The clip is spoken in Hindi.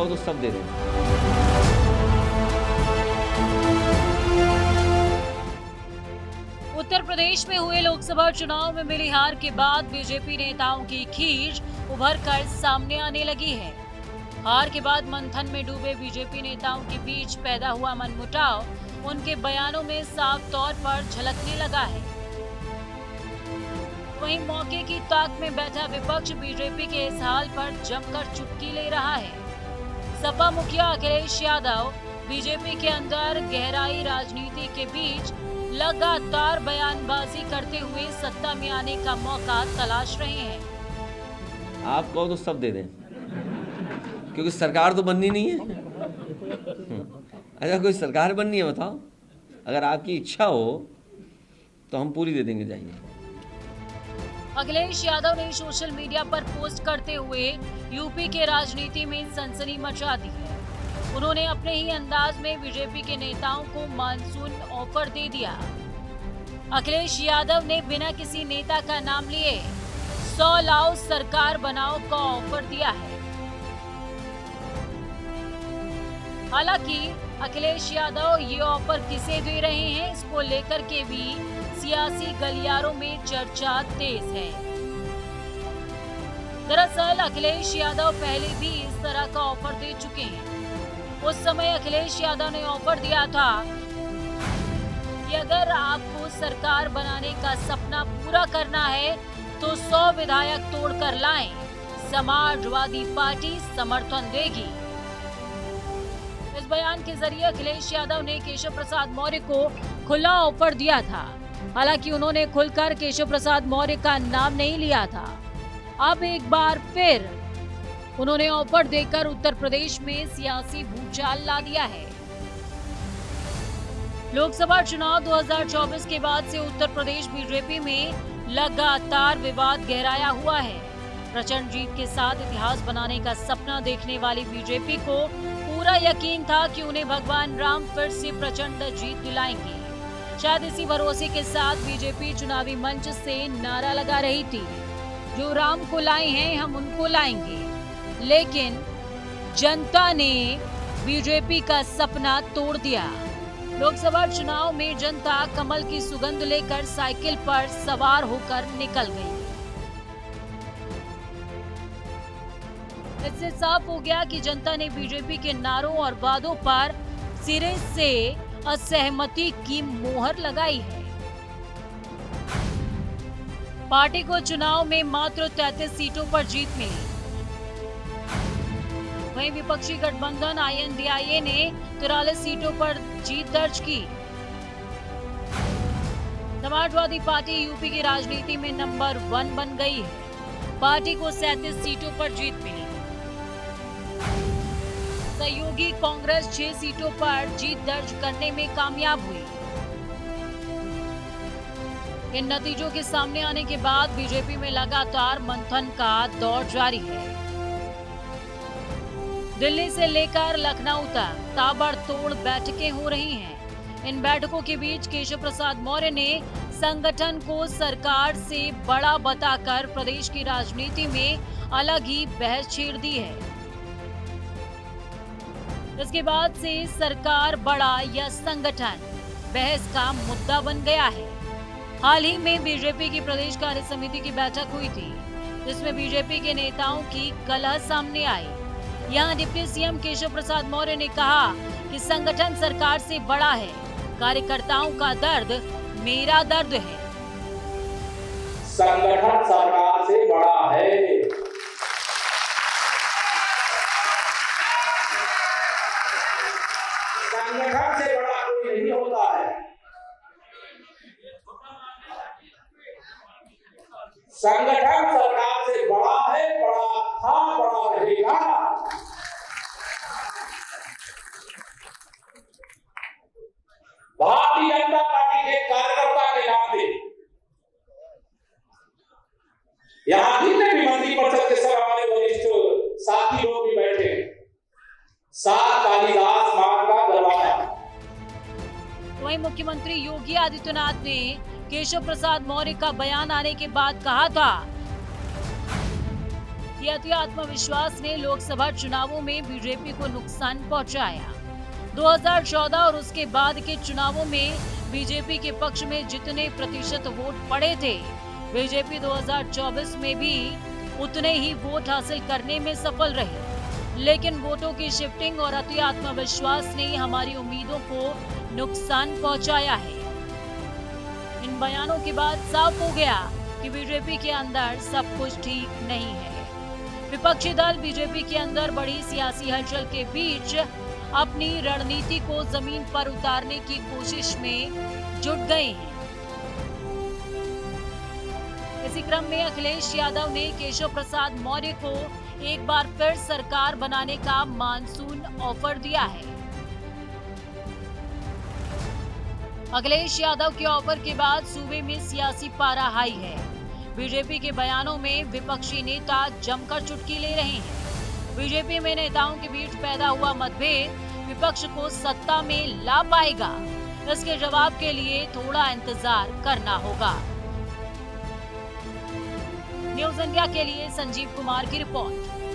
कहो तो सब दे दें। उत्तर प्रदेश में हुए लोकसभा चुनाव में मिली हार के बाद बीजेपी नेताओं की खींच उभर कर सामने आने लगी है। हार के बाद मंथन में डूबे बीजेपी नेताओं के बीच पैदा हुआ मनमुटाव उनके बयानों में साफ तौर पर झलकने लगा है। वहीं मौके की ताक में बैठा विपक्ष बीजेपी के इस हाल पर जमकर चुटकी ले रहा है। सपा मुखिया अखिलेश यादव बीजेपी के अंदर गहराई राजनीति के बीच लगातार बयानबाजी करते हुए सत्ता में आने का मौका तलाश रहे हैं। आप कहो तो सब दे दें, क्योंकि सरकार तो बननी नहीं है। अच्छा, कोई सरकार बननी है बताओ, अगर आपकी इच्छा हो तो हम पूरी दे देंगे, जाइए। अखिलेश यादव ने सोशल मीडिया पर पोस्ट करते हुए यूपी के राजनीति में सनसनी मचा दी है। उन्होंने अपने ही अंदाज में बीजेपी के नेताओं को मानसून ऑफर दे दिया। अखिलेश यादव ने बिना किसी नेता का नाम लिए 100 लाओ सरकार बनाओ का ऑफर दिया है। हालांकि अखिलेश यादव ये ऑफर किसे दे रहे हैं, इसको लेकर के भी सियासी गलियारों में चर्चा तेज है। दरअसल अखिलेश यादव पहले भी इस तरह का ऑफर दे चुके हैं। उस समय अखिलेश यादव ने ऑफर दिया था कि अगर आपको सरकार बनाने का सपना पूरा करना है तो 100 विधायक तोड़कर लाएं, समाजवादी पार्टी समर्थन देगी। इस बयान के जरिए अखिलेश यादव ने केशव प्रसाद मौर्य को खुला ऑफर दिया था। हालांकि उन्होंने खुलकर केशव प्रसाद मौर्य का नाम नहीं लिया था। अब एक बार फिर उन्होंने ऑफर देकर उत्तर प्रदेश में सियासी भूचाल ला दिया है। लोकसभा चुनाव 2024 के बाद से उत्तर प्रदेश बीजेपी में लगातार विवाद गहराया हुआ है। प्रचंड जीत के साथ इतिहास बनाने का सपना देखने वाली बीजेपी को पूरा यकीन था कि उन्हें भगवान राम फिर से प्रचंड जीत दिलाएंगे। शायद इसी भरोसे के साथ बीजेपी चुनावी मंच से नारा लगा रही थी, जो राम को लाए हैं हम उनको लाएंगे। लेकिन जनता ने बीजेपी का सपना तोड़ दिया। लोकसभा चुनाव में जनता कमल की सुगंध लेकर साइकिल पर सवार होकर निकल गई। इससे साफ हो गया कि जनता ने बीजेपी के नारों और वादों पर सिरे से असहमति की मोहर लगाई है। पार्टी को चुनाव में मात्र 33 सीटों पर जीत मिली। वहीं विपक्षी गठबंधन INDIA ने 43 सीटों पर जीत दर्ज की। समाजवादी पार्टी यूपी की राजनीति में नंबर 1 बन गई है। पार्टी को 37 सीटों पर जीत मिली। सहयोगी कांग्रेस 6 सीटों पर जीत दर्ज करने में कामयाब हुई। इन नतीजों के सामने आने के बाद बीजेपी में लगातार मंथन का दौर जारी है। दिल्ली से लेकर लखनऊ तक ताबड़तोड़ बैठकें हो रही हैं। इन बैठकों के बीच केशव प्रसाद मौर्य ने संगठन को सरकार से बड़ा बताकर प्रदेश की राजनीति में अलग ही बहस छेड़ दी है। इसके बाद से सरकार बड़ा या संगठन बहस का मुद्दा बन गया है। हाल ही में बीजेपी की प्रदेश कार्य समिति की बैठक हुई थी, जिसमें बीजेपी के नेताओं की कलह सामने आई। यहाँ डिप्टी सीएम केशव प्रसाद मौर्य ने कहा कि संगठन सरकार से बड़ा है, कार्यकर्ताओं का दर्द मेरा दर्द है। संगठन सरकार से बड़ा है। संगठन से बड़ा कोई नहीं होता है। संगठन सरकार से बड़ा है, बड़ा था, बड़ा रहेगा। भारतीय जनता पार्टी के कार्यकर्ता के नाते यहां जितने भी मंत्री परिषद के सब हमारे वरिष्ठ साथी लोग भी बैठे हैं, सात कालिदास मार्ग का दरवाजा। वहीं मुख्यमंत्री योगी आदित्यनाथ ने केशव प्रसाद मौर्य का बयान आने के बाद कहा था कि अति आत्मविश्वास ने लोकसभा चुनावों में बीजेपी को नुकसान पहुंचाया। 2014 और उसके बाद के चुनावों में बीजेपी के पक्ष में जितने प्रतिशत वोट पड़े थे, बीजेपी 2024 में भी उतने ही वोट हासिल करने में सफल रही। लेकिन वोटों की शिफ्टिंग और अति आत्मविश्वास ने हमारी उम्मीदों को नुकसान पहुंचाया है। इन बयानों के बाद साफ हो गया कि बीजेपी के अंदर सब कुछ ठीक नहीं है। विपक्षी दल बीजेपी के अंदर बड़ी सियासी हलचल के बीच अपनी रणनीति को जमीन पर उतारने की कोशिश में जुट गए हैं। इसी क्रम में अखिलेश यादव ने केशव प्रसाद मौर्य को एक बार फिर सरकार बनाने का मानसून ऑफर दिया है। अखिलेश यादव के ऑफर के बाद सूबे में सियासी पारा हाई है। बीजेपी के बयानों में विपक्षी नेता जमकर चुटकी ले रहे हैं। बीजेपी में नेताओं के बीच पैदा हुआ मतभेद विपक्ष को सत्ता में ला पाएगा, इसके जवाब के लिए थोड़ा इंतजार करना होगा। न्यूज़ इंडिया के लिए संजीव कुमार की रिपोर्ट।